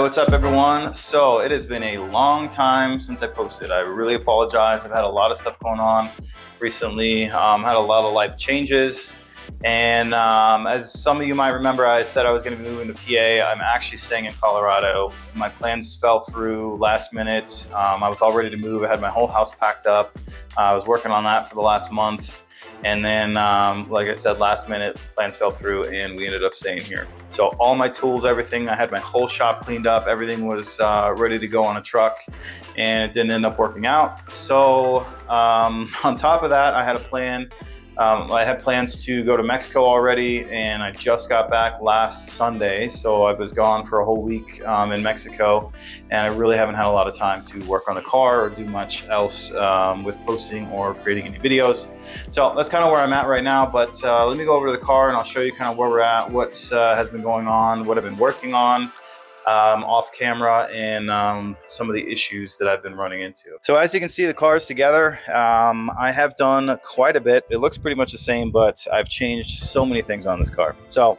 what's up everyone? So it has been a long time since I posted. I really apologize. I've had a lot of stuff going on recently. Had a lot of life changes. And as some of you might remember, I said I was going to be moving to PA. I'm actually staying in Colorado. My plans fell through last minute. I was all ready to move. I had my whole house packed up. I was working on that for the last month. And then, like I said, last minute plans fell through and we ended up staying here. So all my tools, everything, I had my whole shop cleaned up. Everything was ready to go on a truck, and it didn't end up working out. So on top of that, I had a plan. I had plans to go to Mexico already, and I just got back last Sunday. So I was gone for a whole week in Mexico, and I really haven't had a lot of time to work on the car or do much else with posting or creating any videos. So that's kind of where I'm at right now, but let me go over to the car and I'll show you kind of where we're at, what has been going on, what I've been working on off camera, and some of the issues that I've been running into. So as you can see, the car is together. I have done quite a bit. It looks pretty much the same, but I've changed so many things on this car. So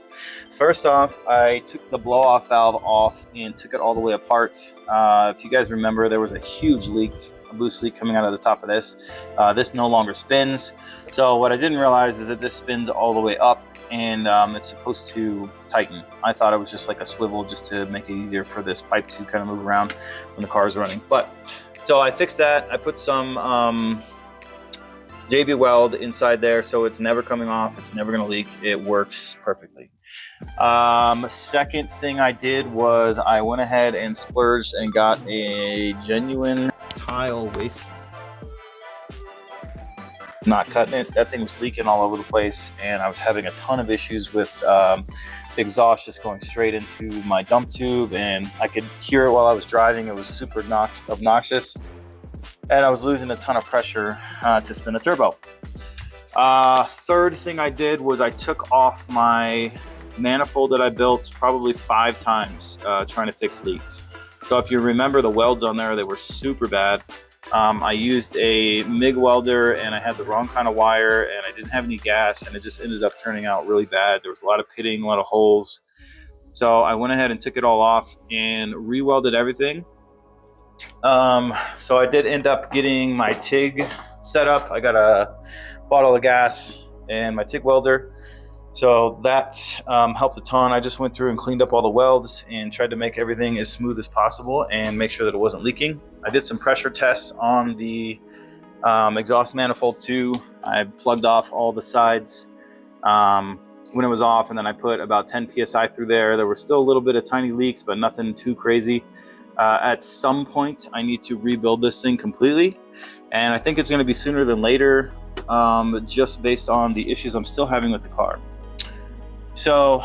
first off, I took the blow off valve off and took it all the way apart. If you guys remember, there was a huge leak, a loose leak coming out of the top of this. This no longer spins. So what I didn't realize is that this spins all the way up, and it's supposed to tighten. I thought it was just like a swivel just to make it easier for this pipe to kind of move around when the car is running. But so I fixed that. I put some JB weld inside there, so it's never coming off. It's never going to leak. It works perfectly. Second thing I did was I went ahead and splurged and got a genuine tile waste. Not cutting it. That thing was leaking all over the place, and I was having a ton of issues with exhaust just going straight into my dump tube, and I could hear it while I was driving. It was super obnoxious, and I was losing a ton of pressure to spin the turbo. Third thing I did was I took off my manifold that I built probably 5 times trying to fix leaks. So if you remember the welds on there, they were super bad. I used a MIG welder, and I had the wrong kind of wire, and I didn't have any gas, and it just ended up turning out really bad. There was a lot of pitting, a lot of holes. So I went ahead and took it all off and re-welded everything. So I did end up getting my TIG set up. I got a bottle of gas and my TIG welder. So that helped a ton. I just went through and cleaned up all the welds and tried to make everything as smooth as possible and make sure that it wasn't leaking. I did some pressure tests on the exhaust manifold too. I plugged off all the sides when it was off, and then I put about 10 PSI through there. There were still a little bit of tiny leaks, but nothing too crazy. At some point, I need to rebuild this thing completely, and I think it's going to be sooner than later, just based on the issues I'm still having with the car. So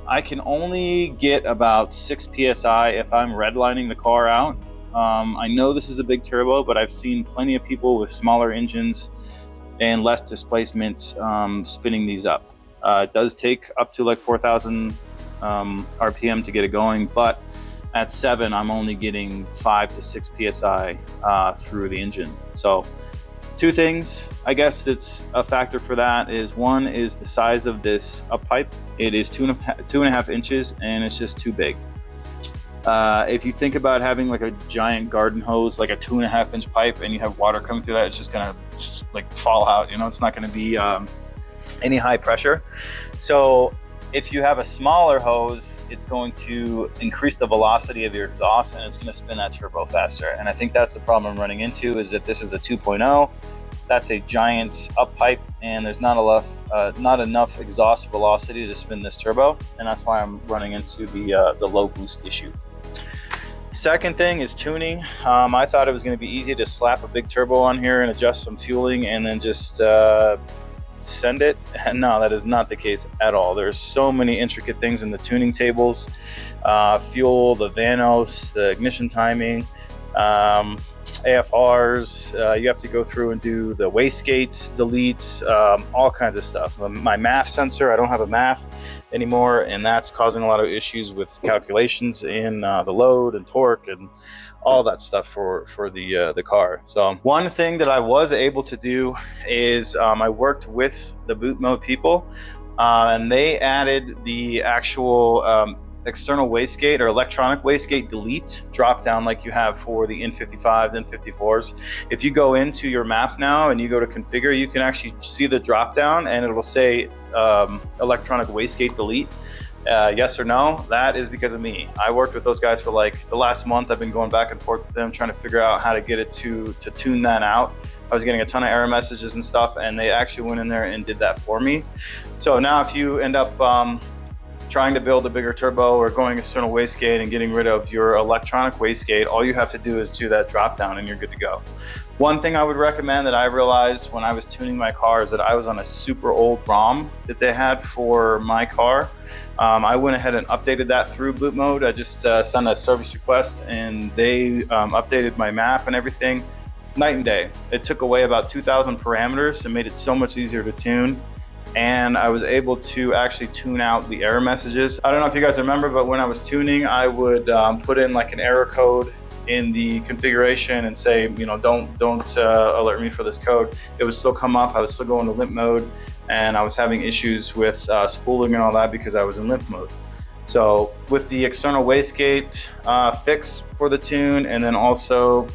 I can only get about 6 PSI if I'm redlining the car out. I know this is a big turbo, but I've seen plenty of people with smaller engines and less displacement spinning these up. It does take up to like 4,000 RPM to get it going, but at 7, I'm only getting 5 to 6 PSI through the engine. So 2 things, I guess, that's a factor for that is, one is the size of this up pipe. It is 2.5 inches, and it's just too big. If you think about having like a giant garden hose, like a 2.5 inch pipe, and you have water coming through that, it's just gonna like fall out. You know, it's not gonna be any high pressure. So if you have a smaller hose, it's going to increase the velocity of your exhaust, and it's going to spin that turbo faster. And I think that's the problem I'm running into, is that this is a 2.0. That's a giant up pipe, and there's not enough exhaust velocity to spin this turbo, and that's why I'm running into the low boost issue. Second thing is tuning. I thought it was going to be easy to slap a big turbo on here and adjust some fueling and then just send it. And no, that is not the case at all. There's so many intricate things in the tuning tables. Fuel, the Vanos, the ignition timing, AFRs. You have to go through and do the wastegates, deletes, all kinds of stuff. My MAF sensor, I don't have a MAF anymore, and that's causing a lot of issues with calculations in the load and torque and all that stuff for the car. So one thing that I was able to do is I worked with the boot mode people, and they added the actual external wastegate or electronic wastegate delete drop down like you have for the N55s, N54s. If you go into your map now and you go to configure, you can actually see the drop down and it'll say electronic wastegate delete. Yes or no. That is because of me. I worked with those guys for like the last month. I've been going back and forth with them trying to figure out how to get it to tune that out. I was getting a ton of error messages and stuff, and they actually went in there and did that for me. So now if you end up trying to build a bigger turbo or going external wastegate and getting rid of your electronic wastegate, all you have to do is do that drop down and you're good to go. One thing I would recommend that I realized when I was tuning my car is that I was on a super old ROM that they had for my car. I went ahead and updated that through boot mode. I just sent a service request and they updated my map and everything. Night and day. It took away about 2,000 parameters and made it so much easier to tune. And I was able to actually tune out the error messages. I don't know if you guys remember, but when I was tuning, I would put in like an error code in the configuration and say, you know, don't alert me for this code. It would still come up. I was still going to limp mode, and I was having issues with spooling and all that because I was in limp mode. So with the external wastegate fix for the tune, and then also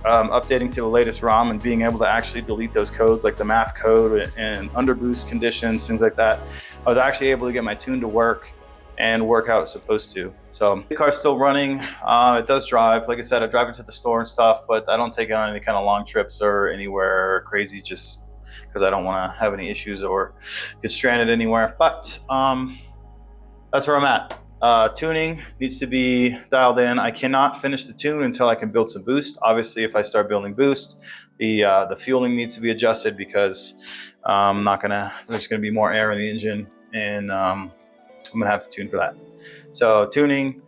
updating to the latest ROM and being able to actually delete those codes like the MAF code and underboost conditions, things like that, I was actually able to get my tune to work and work how it's supposed to. So the car's still running. It does drive. Like I said, I drive it to the store and stuff, but I don't take it on any kind of long trips or anywhere crazy just because I don't want to have any issues or get stranded anywhere. But that's where I'm at. Tuning needs to be dialed in. I cannot finish the tune until I can build some boost. Obviously, if I start building boost, the fueling needs to be adjusted because there's gonna be more air in the engine, and I'm gonna have to tune for that. So tuning,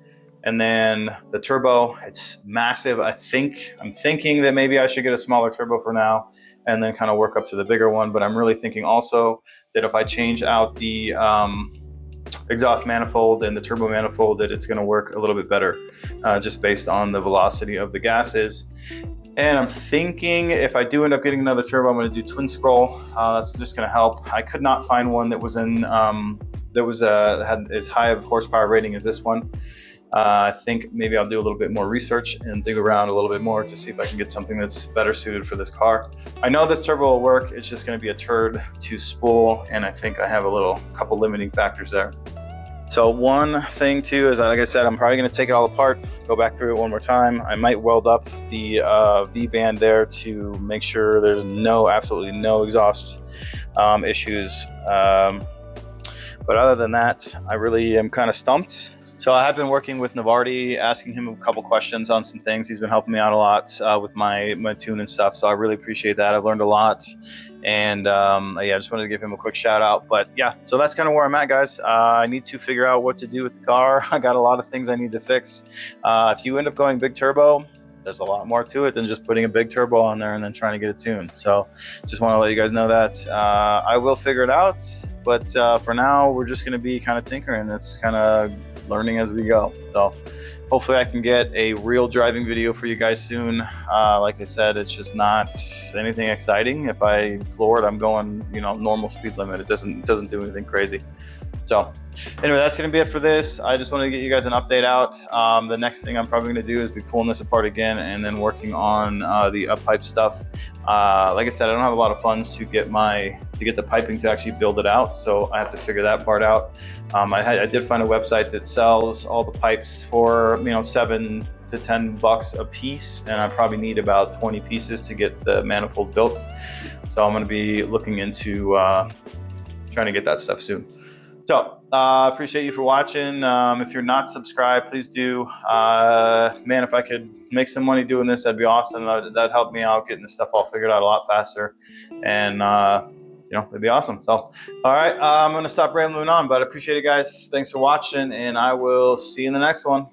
and then the turbo, it's massive. I'm thinking that maybe I should get a smaller turbo for now and then kind of work up to the bigger one. But I'm really thinking also that if I change out the exhaust manifold and the turbo manifold, that it's going to work a little bit better just based on the velocity of the gases. And I'm thinking if I do end up getting another turbo, I'm going to do twin scroll. That's just going to help. I could not find one that was had as high of horsepower rating as this one. I think maybe I'll do a little bit more research and dig around a little bit more to see if I can get something that's better suited for this car. I know this turbo will work. It's just going to be a turd to spool, and I think I have a couple limiting factors there. So one thing too is, like I said, I'm probably going to take it all apart, go back through it one more time. I might weld up the V-band there to make sure there's absolutely no exhaust issues. But other than that, I really am kind of stumped. So I have been working with Navardi, asking him a couple questions on some things. He's been helping me out a lot with my tune and stuff. So I really appreciate that. I've learned a lot. And yeah, I just wanted to give him a quick shout out. But yeah, so that's kind of where I'm at, guys. I need to figure out what to do with the car. I got a lot of things I need to fix. If you end up going big turbo, there's a lot more to it than just putting a big turbo on there and then trying to get it tuned. So just want to let you guys know that I will figure it out. But for now, we're just going to be kind of tinkering. It's kind of learning as we go. So hopefully I can get a real driving video for you guys soon. Like I said, it's just not anything exciting. If I floor it, I'm going, normal speed limit. It doesn't do anything crazy. So anyway, that's going to be it for this. I just wanted to get you guys an update out. The next thing I'm probably going to do is be pulling this apart again and then working on the up pipe stuff. Like I said, I don't have a lot of funds to get the piping to actually build it out, so I have to figure that part out. I did find a website that sells all the pipes for $7 to $10 a piece, and I probably need about 20 pieces to get the manifold built. So I'm going to be looking into trying to get that stuff soon. So appreciate you for watching. If you're not subscribed, please do. Man, if I could make some money doing this, that'd be awesome. That'd help me out getting this stuff all figured out a lot faster, and it'd be awesome. So all right, I'm gonna stop rambling on, but I appreciate it, guys. Thanks for watching, and I will see you in the next one.